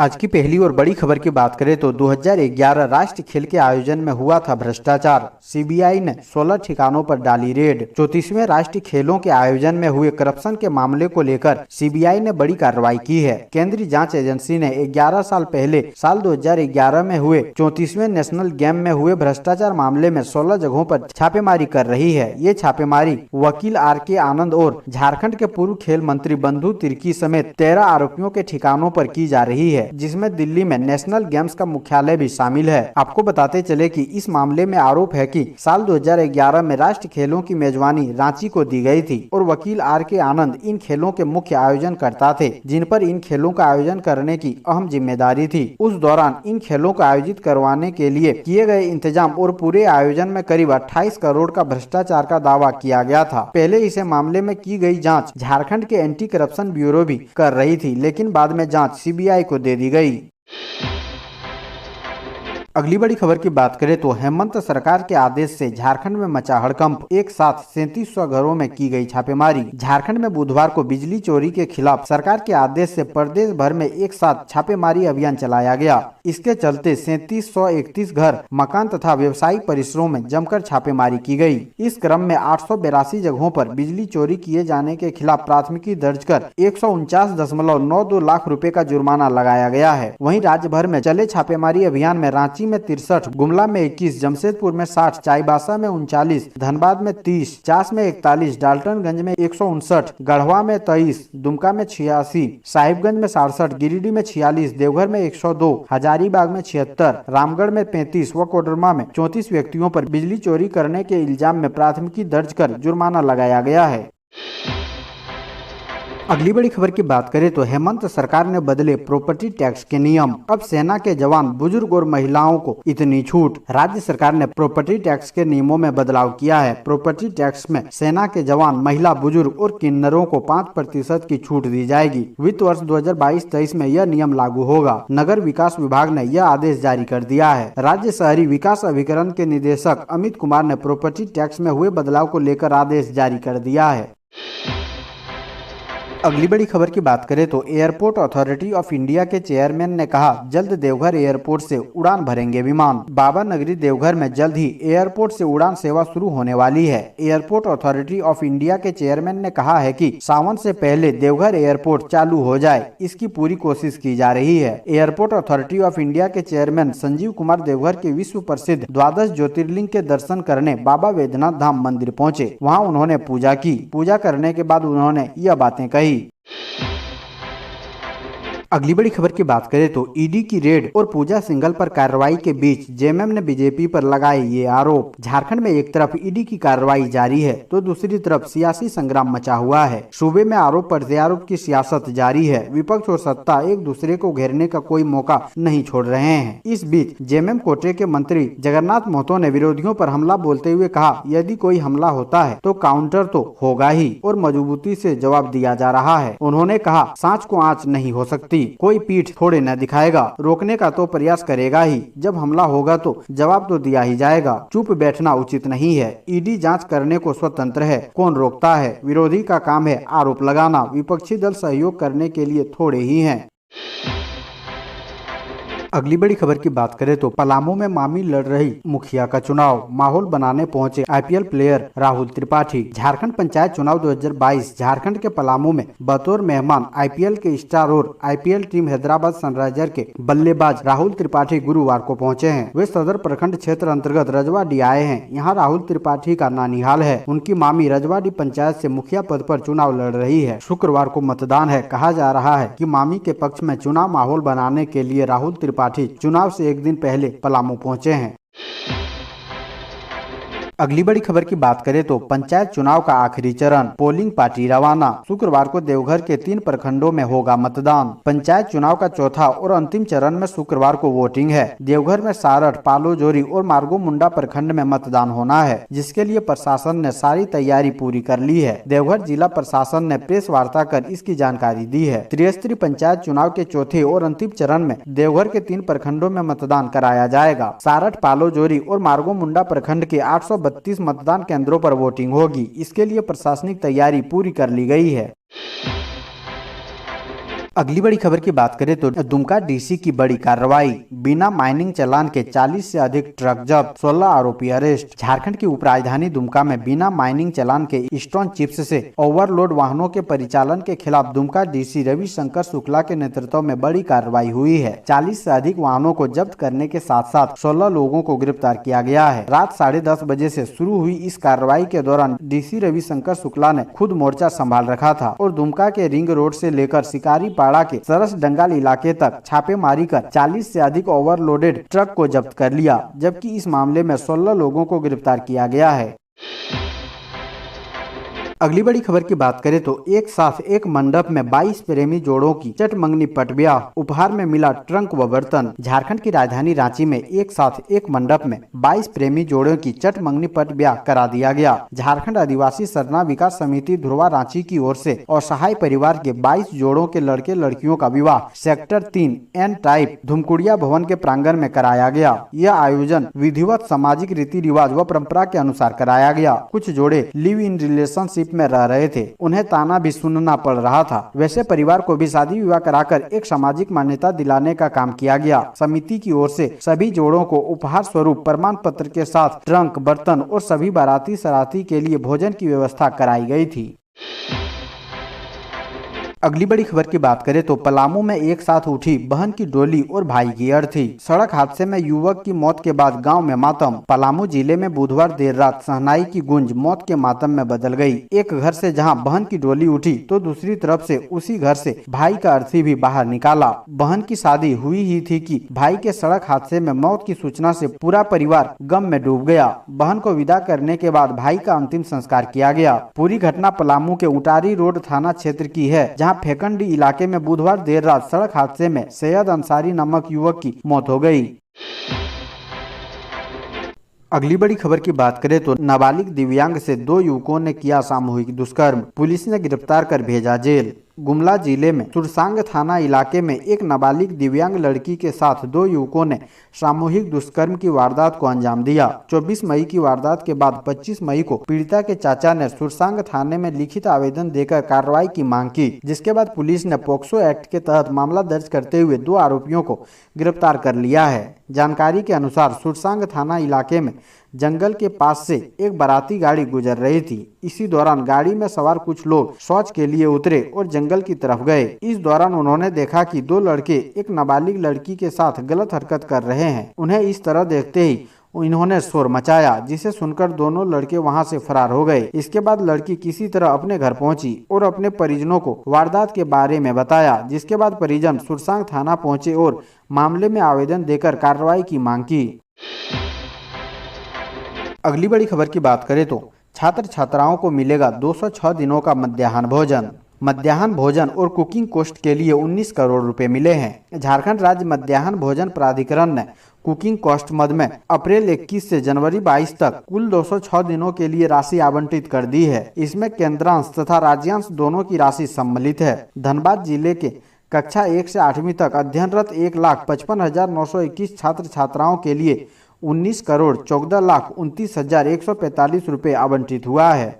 आज की पहली और बड़ी खबर की बात करें तो 2011 राष्ट्रीय खेल के आयोजन में हुआ था भ्रष्टाचार। सीबीआई ने 16 ठिकानों पर डाली रेड। 34वें राष्ट्रीय खेलों के आयोजन में हुए करप्शन के मामले को लेकर सीबीआई ने बड़ी कार्रवाई की है। केंद्रीय जांच एजेंसी ने 11 साल पहले साल 2011 में हुए 34वें नेशनल गेम में हुए भ्रष्टाचार मामले में 16 जगहों पर छापेमारी कर रही है। ये छापेमारी वकील RK आनंद और झारखंड के पूर्व खेल मंत्री बंधु तिर्की समेत 13 आरोपियों के ठिकानों पर की जा रही है, जिसमें दिल्ली में नेशनल गेम्स का मुख्यालय भी शामिल है। आपको बताते चले कि इस मामले में आरोप है कि साल 2011 में राष्ट्रीय खेलों की मेजबानी रांची को दी गई थी और वकील RK आनंद इन खेलों के मुख्य आयोजनकर्ता थे, जिन पर इन खेलों का आयोजन करने की अहम जिम्मेदारी थी। उस दौरान इन खेलों को आयोजित करवाने के लिए किए गए इंतजाम और पूरे आयोजन में करीब 28 करोड़ का भ्रष्टाचार का दावा किया गया था। पहले इसे मामले में की गई जाँच झारखंड के एंटी करप्शन ब्यूरो भी कर रही थी, लेकिन बाद में जाँच सीबीआई को दे दी गई। अगली बड़ी खबर की बात करें तो हेमंत सरकार के आदेश से झारखंड में मचा हड़कंप। एक साथ 3700 घरों में की गई छापेमारी। झारखंड में बुधवार को बिजली चोरी के खिलाफ सरकार के आदेश से प्रदेश भर में एक साथ छापेमारी अभियान चलाया गया। इसके चलते 3731 घर, मकान तथा व्यवसायिक परिसरों में जमकर छापेमारी की गई। इस क्रम में 882 जगहों पर बिजली चोरी किए जाने के खिलाफ प्राथमिकी दर्ज कर 149.92 लाख रुपए का जुर्माना लगाया गया है। वहीं राज्य भर में चले छापेमारी अभियान में रांची में 63, गुमला में 21, जमशेदपुर में 60, चाईबासा में 39, धनबाद में 30, चास में 41, डाल्टनगंज में 159, गढ़वा में 23, दुमका में 86, साहिबगंज में 67, गिरिडीह में 46, देवघर में 102, हजारीबाग में 76, रामगढ़ में 35 व कोडरमा में 34 व्यक्तियों पर बिजली चोरी करने के इल्जाम में प्राथमिकी दर्ज कर जुर्माना लगाया गया है। अगली बड़ी खबर की बात करें तो हेमंत सरकार ने बदले प्रॉपर्टी टैक्स के नियम। अब सेना के जवान, बुजुर्ग और महिलाओं को इतनी छूट। राज्य सरकार ने प्रॉपर्टी टैक्स के नियमों में बदलाव किया है। प्रॉपर्टी टैक्स में सेना के जवान, महिला, बुजुर्ग और किन्नरों को 5% की छूट दी जाएगी। वित्त वर्ष 2022-23 में यह नियम लागू होगा। नगर विकास विभाग ने यह आदेश जारी कर दिया है। राज्य शहरी विकास अभिकरण के निदेशक अमित कुमार ने प्रॉपर्टी टैक्स में हुए बदलाव को लेकर आदेश जारी कर दिया है। अगली बड़ी खबर की बात करें तो एयरपोर्ट अथॉरिटी ऑफ इंडिया के चेयरमैन ने कहा, जल्द देवघर एयरपोर्ट से उड़ान भरेंगे विमान। बाबा नगरी देवघर में जल्द ही एयरपोर्ट से उड़ान सेवा शुरू होने वाली है। एयरपोर्ट अथॉरिटी ऑफ इंडिया के चेयरमैन ने कहा है कि सावन से पहले देवघर एयरपोर्ट चालू हो जाए, इसकी पूरी कोशिश की जा रही है। एयरपोर्ट अथॉरिटी ऑफ इंडिया के चेयरमैन संजीव कुमार देवघर के विश्व प्रसिद्ध द्वादश ज्योतिर्लिंग के दर्शन करने बाबा वैद्यनाथ धाम मंदिर पहुँचे। वहाँ उन्होंने पूजा की। पूजा करने के बाद उन्होंने यह बातें कही। अगली बड़ी खबर की बात करें तो ईडी की रेड और पूजा सिंघल पर कार्रवाई के बीच जेएमएम ने बीजेपी पर लगाए ये आरोप। झारखंड में एक तरफ ईडी की कार्रवाई जारी है तो दूसरी तरफ सियासी संग्राम मचा हुआ है। सूबे में आरोप प्रत्यारोप की सियासत जारी है। विपक्ष और सत्ता एक दूसरे को घेरने का कोई मौका नहीं छोड़ रहे हैं। इस बीच जेएमएम कोटे के मंत्री जगन्नाथ महतो ने विरोधियों पर हमला बोलते हुए कहा, यदि कोई हमला होता है तो काउंटर तो होगा ही और मजबूती से जवाब दिया जा रहा है। उन्होंने कहा, सांच को आंच नहीं हो सकती, कोई पीठ थोड़े न दिखाएगा, रोकने का तो प्रयास करेगा ही। जब हमला होगा तो जवाब तो दिया ही जाएगा। चुप बैठना उचित नहीं है। ईडी जांच करने को स्वतंत्र है, कौन रोकता है? विरोधी का काम है आरोप लगाना, विपक्षी दल सहयोग करने के लिए थोड़े ही हैं। अगली बड़ी खबर की बात करें तो पलामू में मामी लड़ रही मुखिया का चुनाव। माहौल बनाने पहुंचे आईपीएल प्लेयर राहुल त्रिपाठी। झारखंड पंचायत चुनाव 2022 झारखंड के पलामू में बतौर मेहमान आईपीएल के स्टार और आईपीएल टीम हैदराबाद सनराइजर के बल्लेबाज राहुल त्रिपाठी गुरुवार को पहुंचे हैं। वे सदर प्रखंड क्षेत्र अंतर्गत रजवाडी आए हैं। यहाँ राहुल त्रिपाठी का नानिहाल है। उनकी मामी रजवाडी पंचायत से मुखिया पद पर चुनाव लड़ रही है। शुक्रवार को मतदान है। कहा जा रहा है कि मामी के पक्ष में चुनाव माहौल बनाने के लिए राहुल त्रिपाठी चुनाव से एक दिन पहले पलामू पहुंचे हैं। अगली बड़ी खबर की बात करें तो पंचायत चुनाव का आखिरी चरण, पोलिंग पार्टी रवाना। शुक्रवार को देवघर के 3 प्रखंडों में होगा मतदान। पंचायत चुनाव का चौथा और अंतिम चरण में शुक्रवार को वोटिंग है। देवघर में सारठ, पालोजोरी और मार्गो मुंडा प्रखंड में मतदान होना है, जिसके लिए प्रशासन ने सारी तैयारी पूरी कर ली है। देवघर जिला प्रशासन ने प्रेस वार्ता कर इसकी जानकारी दी है। त्रिस्तरीय पंचायत चुनाव के चौथे और अंतिम चरण में देवघर के 3 प्रखंडों में मतदान कराया जाएगा। सारठ, पालोजोरी और मार्गो मुंडा प्रखंड के 832 मतदान केंद्रों पर वोटिंग होगी। इसके लिए प्रशासनिक तैयारी पूरी कर ली गई है। अगली बड़ी खबर की बात करें तो दुमका डीसी की बड़ी कार्रवाई, बिना माइनिंग चालान के 40 से अधिक ट्रक जब्त, 16 आरोपी अरेस्ट। झारखंड की उपराजधानी दुमका में बिना माइनिंग चालान के स्टोन चिप्स से ओवरलोड वाहनों के परिचालन के खिलाफ दुमका डीसी रविशंकर शुक्ला के नेतृत्व में बड़ी कार्रवाई हुई है। 40 से अधिक वाहनों को जब्त करने के साथ साथ 16 लोगों को गिरफ्तार किया गया है। रात 10:30 बजे से शुरू हुई इस कार्रवाई के दौरान डीसी रविशंकर शुक्ला ने खुद मोर्चा संभाल रखा था और दुमका के रिंग रोड से लेकर शिकारी पाड़ा के सरस डंगाल इलाके तक छापेमारी कर 40 से अधिक ओवरलोडेड ट्रक को जब्त कर लिया, जबकि इस मामले में 16 लोगों को गिरफ्तार किया गया है। अगली बड़ी खबर की बात करें तो एक साथ एक मंडप में 22 प्रेमी जोड़ों की चटमंगनी पट ब्याह, उपहार में मिला ट्रंक व बर्तन। झारखंड की राजधानी रांची में एक साथ एक मंडप में 22 प्रेमी जोड़ों की चटमंगनी पट ब्याह करा दिया गया। झारखंड आदिवासी सरना विकास समिति धुरवा रांची की ओर से असहाय परिवार के 22 जोड़ों के लड़के लड़कियों का विवाह सेक्टर 3 एन टाइप धुमकुड़िया भवन के प्रांगण में कराया गया। यह आयोजन विधिवत सामाजिक रीति रिवाज व परंपरा के अनुसार कराया गया। कुछ जोड़े लिव इन रिलेशनशिप में रह रहे थे, उन्हें ताना भी सुनना पड़ रहा था। वैसे परिवार को भी शादी विवाह कराकर एक सामाजिक मान्यता दिलाने का काम किया गया। समिति की ओर से सभी जोड़ों को उपहार स्वरूप प्रमाण पत्र के साथ ट्रंक, बर्तन और सभी बाराती सराती के लिए भोजन की व्यवस्था कराई गई थी। अगली बड़ी खबर की बात करें तो पलामू में एक साथ उठी बहन की डोली और भाई की अर्थी। सड़क हादसे में युवक की मौत के बाद गांव में मातम। पलामू जिले में बुधवार देर रात शहनाई की गूंज मौत के मातम में बदल गई। एक घर से जहां बहन की डोली उठी तो दूसरी तरफ से उसी घर से भाई का अर्थी भी बाहर निकाला। बहन की शादी हुई ही थी कि भाई के सड़क हादसे में मौत की सूचना से पूरा परिवार गम में डूब गया। बहन को विदा करने के बाद भाई का अंतिम संस्कार किया गया। पूरी घटना पलामू के उटारी रोड थाना क्षेत्र की है, जहां फेकंडी इलाके में बुधवार देर रात सड़क हादसे में सैयद अंसारी नामक युवक की मौत हो गई। अगली बड़ी खबर की बात करें तो नाबालिग दिव्यांग से 2 युवकों ने किया सामूहिक दुष्कर्म, पुलिस ने गिरफ्तार कर भेजा जेल। गुमला जिले में सुरसांग थाना इलाके में एक नाबालिग दिव्यांग लड़की के साथ 2 युवकों ने सामूहिक दुष्कर्म की वारदात को अंजाम दिया। 24 मई की वारदात के बाद 25 मई को पीड़िता के चाचा ने सुरसांग थाने में लिखित आवेदन देकर कार्रवाई की मांग की, जिसके बाद पुलिस ने पोक्सो एक्ट के तहत मामला दर्ज करते हुए 2 आरोपियों को गिरफ्तार कर लिया है। जानकारी के अनुसार सुरसांग थाना इलाके में जंगल के पास से एक बाराती गाड़ी गुजर रही थी। इसी दौरान गाड़ी में सवार कुछ लोग शौच के लिए उतरे और जंगल की तरफ गए। इस दौरान उन्होंने देखा कि 2 लड़के एक नाबालिग लड़की के साथ गलत हरकत कर रहे हैं। उन्हें इस तरह देखते ही इन्होंने शोर मचाया, जिसे सुनकर दोनों लड़के वहां से फरार हो गए। इसके बाद लड़की किसी तरह अपने घर पहुंची और अपने परिजनों को वारदात के बारे में बताया, जिसके बाद परिजन सुरसांग थाना पहुंचे और मामले में आवेदन देकर कार्रवाई की मांग की। अगली बड़ी खबर की बात करें तो छात्र छात्राओं को मिलेगा 206 दिनों का मध्याह्न भोजन। मध्याह्न भोजन और कुकिंग कोस्ट के लिए 19 करोड़ रुपए मिले हैं। झारखंड राज्य मध्याह्न भोजन प्राधिकरण ने कुकिंग कॉस्ट मद में अप्रैल 21 से जनवरी 22 तक कुल 206 दिनों के लिए राशि आवंटित कर दी है। इसमें केंद्रांश तथा राज्यांश दोनों की राशि सम्मिलित है। धनबाद जिले के कक्षा 1 से 8वीं तक अध्ययनरत 1,55,921 छात्र छात्राओं के लिए 19 करोड़ 14,29,145 रुपए आवंटित हुआ है।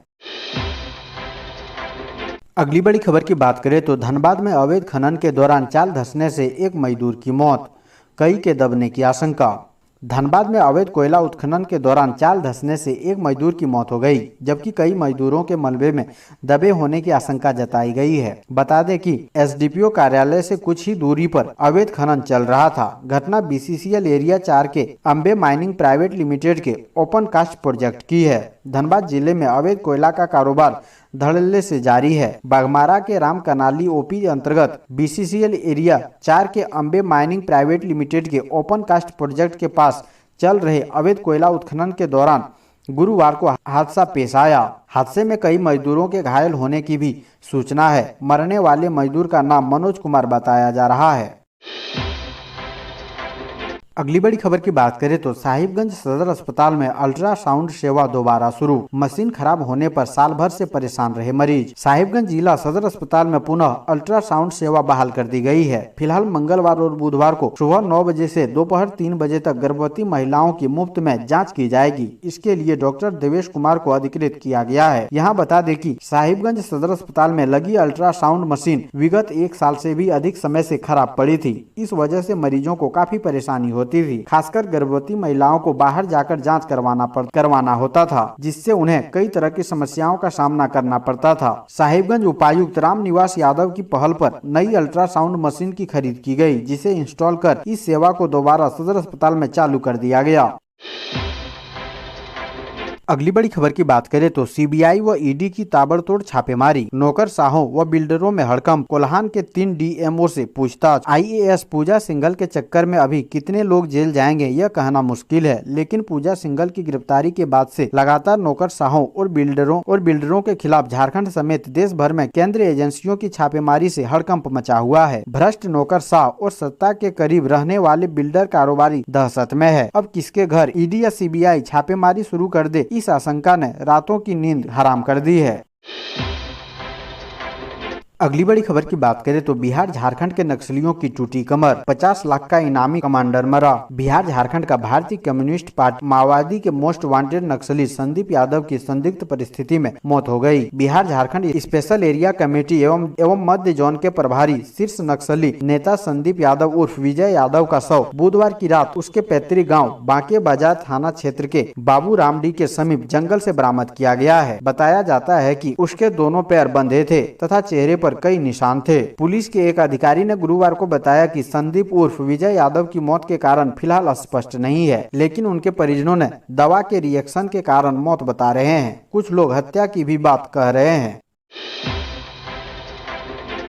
अगली बड़ी खबर की बात करें तो धनबाद में अवैध खनन के दौरान चाल धंसने से एक मजदूर की मौत, कई के दबने की आशंका। धनबाद में अवैध कोयला उत्खनन के दौरान चाल धंसने से एक मजदूर की मौत हो गई, जबकि कई मजदूरों के मलबे में दबे होने की आशंका जताई गई है। बता दें कि एसडीपीओ कार्यालय से कुछ ही दूरी पर अवैध खनन चल रहा था। घटना बीसीसीएल एरिया 4 के अंबे माइनिंग प्राइवेट लिमिटेड के ओपन कास्ट प्रोजेक्ट की है। धनबाद जिले में अवैध कोयला का कारोबार धड़ल्ले से जारी है। बागमारा के राम कनाली ओपी अंतर्गत बीसीसीएल एरिया 4 के अंबे माइनिंग प्राइवेट लिमिटेड के ओपन कास्ट प्रोजेक्ट के पास चल रहे अवैध कोयला उत्खनन के दौरान गुरुवार को हादसा पेश आया। हादसे में कई मजदूरों के घायल होने की भी सूचना है। मरने वाले मजदूर का नाम मनोज कुमार बताया जा रहा है। अगली बड़ी खबर की बात करें तो साहिबगंज सदर अस्पताल में अल्ट्रासाउंड सेवा दोबारा शुरू। मशीन खराब होने पर साल भर से परेशान रहे मरीज। साहिबगंज जिला सदर अस्पताल में पुनः अल्ट्रासाउंड सेवा बहाल कर दी गई है। फिलहाल मंगलवार और बुधवार को सुबह 9 बजे से दोपहर 3 बजे तक गर्भवती महिलाओं की मुफ्त में जाँच की जाएगी। इसके लिए डॉक्टर देवेश कुमार को अधिकृत किया गया है। यहाँ बता दें कि साहिबगंज सदर अस्पताल में लगी अल्ट्रासाउंड मशीन विगत 1 साल से भी अधिक समय से खराब पड़ी थी। इस वजह से मरीजों को काफी परेशानी होती थी। खासकर गर्भवती महिलाओं को बाहर जाकर जांच करवाना होता था, जिससे उन्हें कई तरह की समस्याओं का सामना करना पड़ता था। साहिबगंज उपायुक्त रामनिवास यादव की पहल पर नई अल्ट्रासाउंड मशीन की खरीद की गई, जिसे इंस्टॉल कर इस सेवा को दोबारा सदर अस्पताल में चालू कर दिया गया। अगली बड़ी खबर की बात करें तो सीबीआई व ईडी की ताबड़तोड़ छापेमारी। नौकरशाहों व बिल्डरों में हड़कंप। कोल्हान के 3 डीएमओ से पूछताछ। आईएएस पूजा सिंघल के चक्कर में अभी कितने लोग जेल जाएंगे यह कहना मुश्किल है, लेकिन पूजा सिंघल की गिरफ्तारी के बाद से लगातार नौकरशाहों और बिल्डरों के खिलाफ झारखंड समेत देश भर में केंद्रीय एजेंसियों की छापेमारी से हड़कंप मचा हुआ है। भ्रष्ट नौकरशाह और सत्ता के करीब रहने वाले बिल्डर कारोबारी दहशत में है। अब किसके घर ईडी या सीबीआई छापेमारी शुरू कर दे, इस आशंका ने रातों की नींद हराम कर दी है। अगली बड़ी खबर की बात करें तो बिहार झारखंड के नक्सलियों की टूटी कमर। 50 लाख का इनामी कमांडर मरा। बिहार झारखंड का भारतीय कम्युनिस्ट पार्टी माओवादी के मोस्ट वांटेड नक्सली संदीप यादव की संदिग्ध परिस्थिति में मौत हो गई। Bihar Jharkhand special area committee एवं मध्य जोन के प्रभारी शीर्ष नक्सली नेता संदीप यादव उर्फ विजय यादव का शव बुधवार की रात उसके पैतृक गाँव बांके बाजार थाना क्षेत्र के बाबू रामडी के समीप जंगल से बरामद किया गया है। बताया जाता है कि उसके दोनों पैर बंधे थे तथा चेहरे पर कई निशान थे। पुलिस के एक अधिकारी ने गुरुवार को बताया कि संदीप उर्फ विजय यादव की मौत के कारण फिलहाल स्पष्ट नहीं है, लेकिन उनके परिजनों ने दवा के रिएक्शन के कारण मौत बता रहे हैं। कुछ लोग हत्या की भी बात कह रहे हैं।